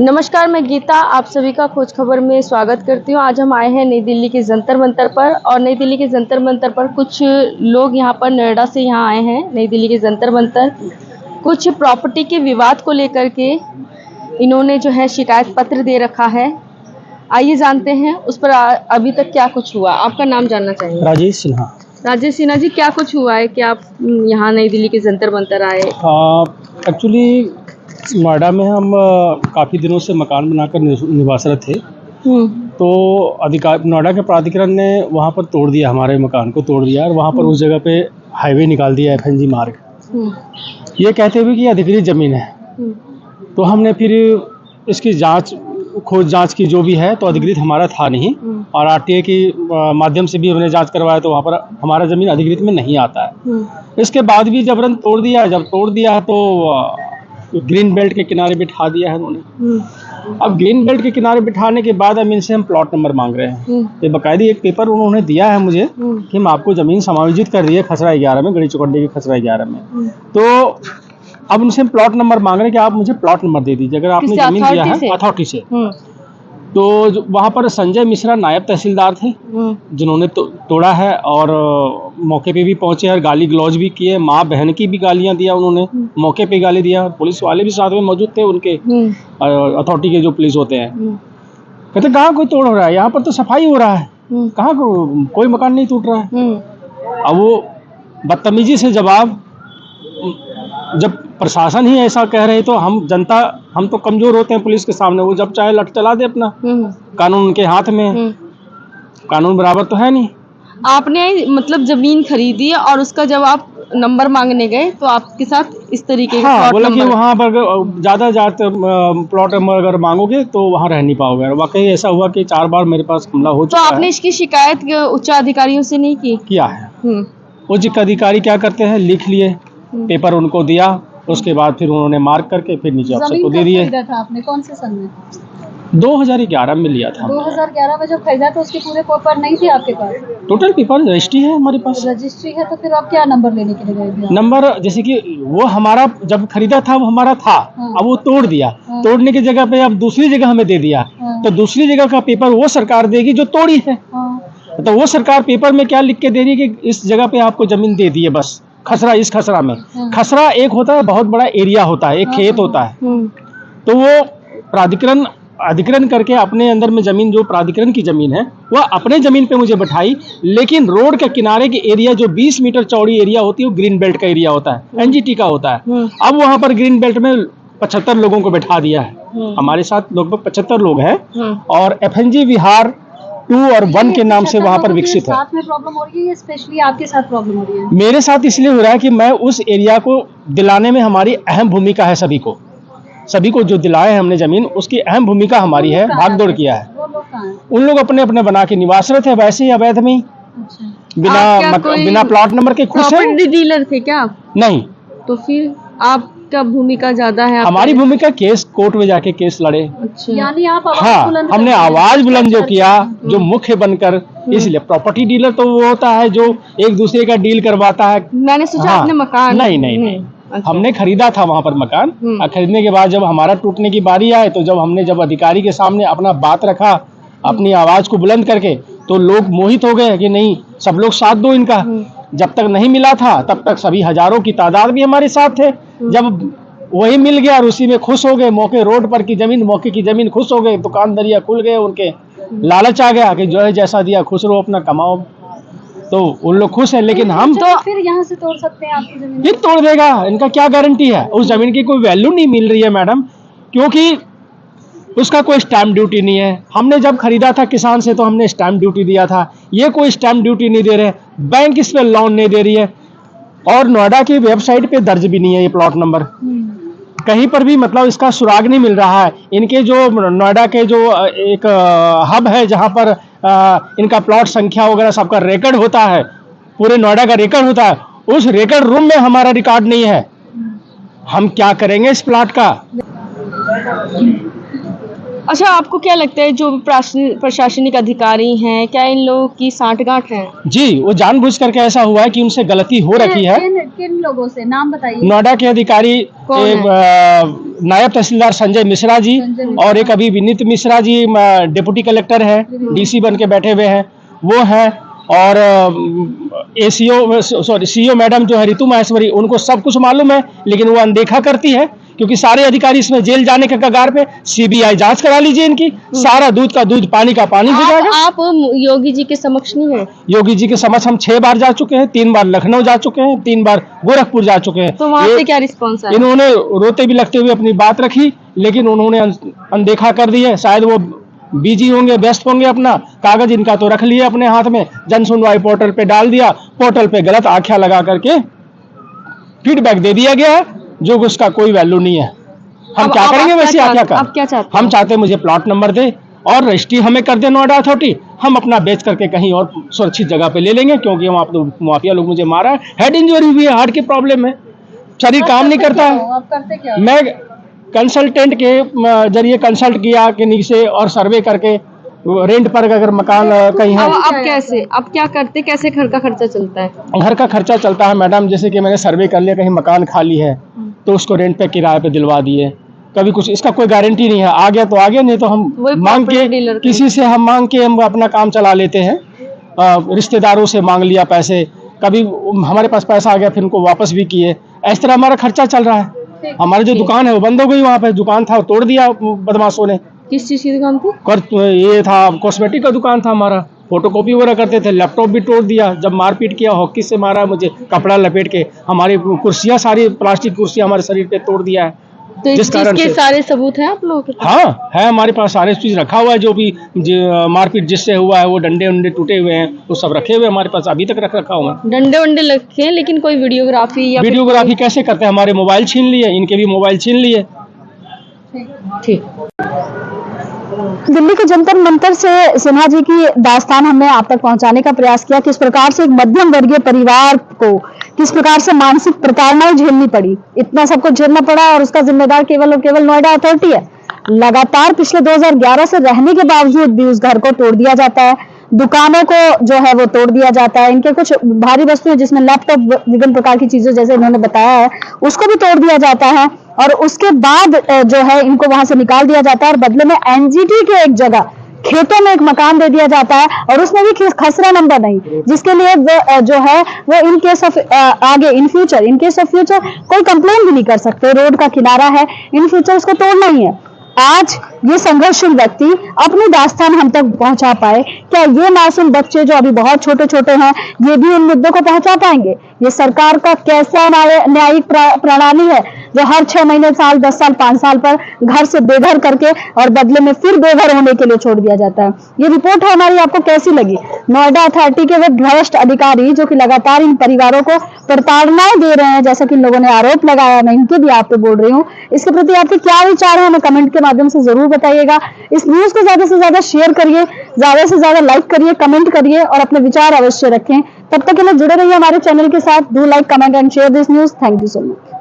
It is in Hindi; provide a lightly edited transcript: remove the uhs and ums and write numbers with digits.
नमस्कार, मैं गीता आप सभी का खोज खबर में स्वागत करती हूँ। आज हम आए हैं नई दिल्ली के जंतर मंतर पर और नई दिल्ली के जंतर मंतर पर कुछ लोग यहाँ पर नोएडा से यहाँ आए हैं नई दिल्ली के जंतर मंतर कुछ प्रॉपर्टी के विवाद को लेकर के इन्होंने जो है शिकायत पत्र दे रखा है। आइए जानते हैं उस पर अभी तक क्या कुछ हुआ। आपका नाम जानना चाहिए। राजेश सिन्हा। राजेश सिन्हा जी, क्या कुछ हुआ है कि आप यहाँ नई दिल्ली के जंतर मंतर आए? एक्चुअली नोएडा में हम काफ़ी दिनों से मकान बनाकर निवासरत थे। तो नोएडा के प्राधिकरण ने वहाँ पर तोड़ दिया, हमारे मकान को तोड़ दिया और वहाँ पर उस जगह पे हाईवे निकाल दिया, FNG मार्ग, ये कहते हुए कि अधिकृत ज़मीन है। तो हमने फिर इसकी खोज जांच की, जो भी है, तो अधिकृत हमारा था नहीं और RTA के माध्यम से भी हमने जांच करवाया तो वहाँ पर हमारा ज़मीन अधिकृत में नहीं आता है। इसके बाद भी जबरन तोड़ दिया। जब तोड़ दिया है तो ग्रीन बेल्ट के किनारे बिठा दिया है उन्होंने। अब ग्रीन बेल्ट के किनारे बिठाने के बाद अब इनसे हम प्लॉट नंबर मांग रहे हैं। ये बाकायदा एक पेपर उन्होंने दिया है मुझे कि हम आपको ज़मीन समायोजित कर रही है खसरा 11 में, गढ़ी चौकंडी के खसरा 11 में। तो अब उनसे हम प्लॉट नंबर मांग रहे हैं कि आप मुझे प्लॉट नंबर दे दीजिए अगर आपने ज़मीन दिया है अथॉरिटी से। तो वहाँ पर संजय मिश्रा नायब तहसीलदार थे जिन्होंने तोड़ा है और मौके पे भी पहुंचे और गाली गलौज भी किए। माँ बहन की भी गालियां दिया उन्होंने, मौके पे गाली दिया। पुलिस वाले भी साथ में मौजूद थे, उनके अथॉरिटी के जो पुलिस होते हैं। कहते कहाँ कोई तोड़ हो रहा है, यहाँ पर तो सफाई हो रहा है, कहाँ कोई मकान नहीं टूट रहा है। अब वो बदतमीजी से जवाब, जब प्रशासन ही ऐसा कह रहे तो हम जनता, हम तो कमजोर होते हैं पुलिस के सामने। वो जब चाहे लठ चला दे अपना, कानून उनके हाथ में है, कानून बराबर तो है नहीं। आपने मतलब जमीन खरीदी और उसका जब आप नंबर मांगने गए तो आपके साथ इस तरीके का बोला कि वहाँ पर ज्यादा प्लॉट अगर मांगोगे तो वहाँ रह नहीं पाओगे। वाकई ऐसा हुआ कि 4 बार मेरे पास हमला हो चुका है। तो आपने इसकी शिकायत उच्च अधिकारियों से नहीं की? किया है। उच्च अधिकारी क्या करते हैं, लिख लिए, पेपर उनको दिया, उसके बाद फिर उन्होंने मार्क करके फिर नीचे अफसर को दे दिए। आपने कौन से सन में? 2011 में लिया था। 2011 में जब खरीदा तो उसके पूरे पेपर नहीं थे आपके पास? टोटल पेपर रजिस्ट्री है हमारे पास। रजिस्ट्री है तो फिर आप क्या नंबर लेने के लिए गए? नंबर जैसे कि वो हमारा जब खरीदा था वो हमारा था। अब वो तोड़ दिया। तोड़ने की जगह पे अब दूसरी जगह हमें दे दिया। तो दूसरी जगह का पेपर वो सरकार देगी जो तोड़ी है। तो वो सरकार पेपर में क्या लिख के दे रही है कि इस जगह पे आपको जमीन दे दी है, बस खसरा, इस खसरा में। खसरा एक होता है, बहुत बड़ा एरिया होता है, एक खेत होता है। तो वो प्राधिकरण अधिग्रहण करके अपने अंदर में जमीन, जो प्राधिकरण की जमीन है, वह अपने जमीन पे मुझे बैठाई। लेकिन रोड के किनारे के एरिया जो 20 मीटर चौड़ी एरिया होती है वो ग्रीन बेल्ट का एरिया होता है, NGT का होता है। अब वहां पर ग्रीन बेल्ट में 75 लोगों को बैठा दिया है। हमारे साथ लगभग 75 लोग हैं और FNG विहार 2 और 1 के नाम से वहाँ पर विकसित है। साथ में प्रॉब्लम हो रही है, स्पेशली आपके साथ प्रॉब्लम हो रही है? मेरे साथ इसलिए हो रहा है कि मैं उस एरिया को दिलाने में हमारी अहम भूमिका है। सभी को जो दिलाए हैं हमने जमीन, उसकी अहम भूमिका हमारी है। भागदौड़ किया है। उन लोग अपने अपने बना के निवासरत है, वैसे ही अवैध में, बिना प्लॉट नंबर के खुश है। डीलर थे क्या आप? नहीं। तो फिर आपका भूमिका ज्यादा है? हमारी भूमिका केस, कोर्ट में जाके केस लड़े। अच्छा। यानी आप हमने आवाज बुलंद जो किया, जो मुख्य बनकर। इसलिए प्रॉपर्टी डीलर तो वो होता है जो एक दूसरे का डील करवाता है। मैंने सोचा आपने मकान। नहीं। अच्छा। हमने खरीदा था वहाँ पर मकान। खरीदने के बाद जब हमारा टूटने की बारी आए तो जब अधिकारी के सामने अपना बात रखा, अपनी आवाज को बुलंद करके, तो लोग मोहित हो गए कि नहीं, सब लोग साथ दो इनका। जब तक नहीं मिला था तब तक सभी हजारों की तादाद भी हमारे साथ थे। जब वही मिल गया और उसी में खुश हो गए, मौके रोड पर की जमीन, मौके की जमीन, खुश हो गए, दुकानदारियां खुल गए, उनके लालच आ गया कि जो है जैसा दिया खुश रहो, अपना कमाओ। तो उन लोग खुश हैं, लेकिन हम तो फिर यहाँ से तोड़ सकते हैं आपकी जमीन? फिर तोड़ देगा, इनका क्या गारंटी है? उस जमीन की कोई वैल्यू नहीं मिल रही है मैडम, क्योंकि उसका कोई स्टैम्प ड्यूटी नहीं है। हमने जब खरीदा था किसान से तो हमने स्टैम्प ड्यूटी दिया था, ये कोई स्टैम्प ड्यूटी नहीं दे रहे, बैंक इस पे लोन नहीं दे रही है और नोएडा की वेबसाइट पे दर्ज भी नहीं है ये प्लॉट नंबर। कहीं पर भी मतलब इसका सुराग नहीं मिल रहा है। इनके जो नोएडा के जो एक हब है जहां पर इनका प्लॉट संख्या वगैरह सबका रिकॉर्ड होता है, पूरे नोएडा का रिकॉर्ड होता है, उस रिकॉर्ड रूम में हमारा रिकॉर्ड नहीं है। हम क्या करेंगे इस प्लॉट का? अच्छा, आपको क्या लगता है जो प्रशासनिक अधिकारी हैं, क्या इन लोगों की सांठगांठ है? जी, वो जानबूझ करके ऐसा हुआ है कि उनसे गलती हो रखी है। किन लोगों से? नाम बताइए। नोएडा के अधिकारी नायब तहसीलदार संजय मिश्रा जी और एक अभी विनीत मिश्रा जी डिप्टी कलेक्टर है, डीसी बन के बैठे हुए हैं, वो हैं। और सीओ मैडम जो है रितु माहेश्वरी, उनको सब कुछ मालूम है, लेकिन वो अनदेखा करती है क्योंकि सारे अधिकारी इसमें जेल जाने के कगार पे। सीबीआई जांच करा लीजिए इनकी, सारा दूध का दूध पानी का पानी हो जाएगा। आप योगी जी के समक्ष नहीं है? योगी जी के समक्ष हम 6 बार जा चुके हैं, 3 बार लखनऊ जा चुके हैं, 3 बार गोरखपुर जा चुके हैं। तो वहाँ से क्या रिस्पॉन्स आया? इन्होंने रोते भी लगते हुए अपनी बात रखी, लेकिन उन्होंने अनदेखा कर दी है। शायद वो बिजी होंगे, व्यस्त होंगे, अपना कागज इनका तो रख लिए अपने हाथ में, जन सुनवाई पोर्टल पे डाल दिया, पोर्टल पे गलत आख्या लगा करके फीडबैक दे दिया गया है, जो उसका कोई वैल्यू नहीं है। हम क्या करेंगे वैसे आख्या का? आप क्या चाहते? हम चाहते हैं मुझे प्लॉट नंबर दे और रजिस्ट्री हमें कर दे नोएडा अथॉरिटी, हम अपना बेच करके कहीं और सुरक्षित जगह पे ले लेंगे, क्योंकि वहाँ तो माफिया लोग मुझे मारा है, हेड इंजरी भी है, हार्ट की प्रॉब्लम है, शरीर काम नहीं करता है। आप करते क्या? मैं कंसल्टेंट के जरिए कंसल्ट किया किन्हीं से और सर्वे करके रेंट पर अगर मकान कहीं है। अब क्या करते, कैसे घर का खर्चा चलता है? घर का खर्चा चलता है मैडम, जैसे कि मैंने सर्वे कर लिया, कहीं मकान खाली है तो उसको रेंट पे किराए पे दिलवा दिए। कभी कुछ, इसका कोई गारंटी नहीं है, आ गया तो आ गया, नहीं तो हम मांग के किसी से हम अपना काम चला लेते हैं। रिश्तेदारों से मांग लिया पैसे, कभी हमारे पास पैसा आ गया फिर उनको वापस भी किए, इस तरह हमारा खर्चा चल रहा है। हमारी जो दुकान है वो बंद हो गई, वहाँ पे दुकान था वो तोड़ दिया बदमाशों ने। किस चीज की दुकान थी? ये था कॉस्मेटिक का दुकान था हमारा, फोटोकॉपी वगैरह करते थे, लैपटॉप भी तोड़ दिया। जब मारपीट किया, हॉकी से मारा मुझे, कपड़ा लपेट के, हमारी कुर्सियां, सारी प्लास्टिक कुर्सियां हमारे शरीर पे तोड़ दिया है। तो इस चीज के सारे सबूत हैं आप लोगों के पास? हाँ है, हमारे पास सारे चीज रखा हुआ है, जो भी मारपीट जिससे हुआ है, वो डंडे उंडे टूटे हुए हैं, वो सब रखे हुए हमारे पास, अभी तक रखा हुआ है। डंडे वंडे रखे हैं, लेकिन कोई वीडियोग्राफी या वीडियोग्राफी कैसे करते हैं? हमारे मोबाइल छीन लिए, इनके भी मोबाइल छीन लिए। ठीक। दिल्ली के जंतर मंतर से सिन्हा जी की दास्तान हमने आप तक पहुंचाने का प्रयास किया, किस प्रकार से एक मध्यम वर्गीय परिवार को किस प्रकार से मानसिक प्रताड़नाएं झेलनी पड़ी, इतना सबको झेलना पड़ा और उसका जिम्मेदार केवल और केवल नोएडा अथॉरिटी है। लगातार पिछले 2011 से रहने के बावजूद भी उस घर को तोड़ दिया जाता है, दुकानों को जो है वो तोड़ दिया जाता है, इनके कुछ भारी वस्तुएं जिसमें लैपटॉप विभिन्न प्रकार की चीजें जैसे इन्होंने बताया है उसको भी तोड़ दिया जाता है, और उसके बाद जो है इनको वहां से निकाल दिया जाता है और बदले में एनजीटी के एक जगह खेतों में एक मकान दे दिया जाता है, और उसमें भी खसरा नंबर नहीं, जिसके लिए वो जो है वो इन केस ऑफ आगे इन फ्यूचर कोई कंप्लेन भी नहीं कर सकते। रोड का किनारा है, इन फ्यूचर उसको तोड़ना ही है। आज ये संघर्षशील व्यक्ति अपनी दास्तान हम तक पहुंचा पाए, क्या ये मासूम बच्चे जो अभी बहुत छोटे छोटे हैं ये भी इन मुद्दों को पहुंचा पाएंगे? ये सरकार का कैसा न्यायिक प्रणाली है जो हर 6 महीने, साल, 10 साल, 5 साल पर घर से बेघर करके और बदले में फिर बेघर होने के लिए छोड़ दिया जाता है। ये रिपोर्ट है हमारी, आपको कैसी लगी? नोएडा अथॉरिटी के वे भ्रष्ट अधिकारी जो कि लगातार इन परिवारों को प्रताड़नाएं दे रहे हैं, जैसा कि इन लोगों ने आरोप लगाया, मैं इनके भी आप पे बोल रही हूँ, इसके प्रति आपके क्या विचार है हमें कमेंट के माध्यम से जरूर बताइएगा। इस न्यूज को ज्यादा से ज्यादा शेयर करिए, ज्यादा से ज्यादा लाइक करिए, कमेंट करिए और अपने विचार अवश्य रखें। तब तक के लिए जुड़े रहिए हमारे चैनल के साथ। Do like, comment and share this news. Thank you so much.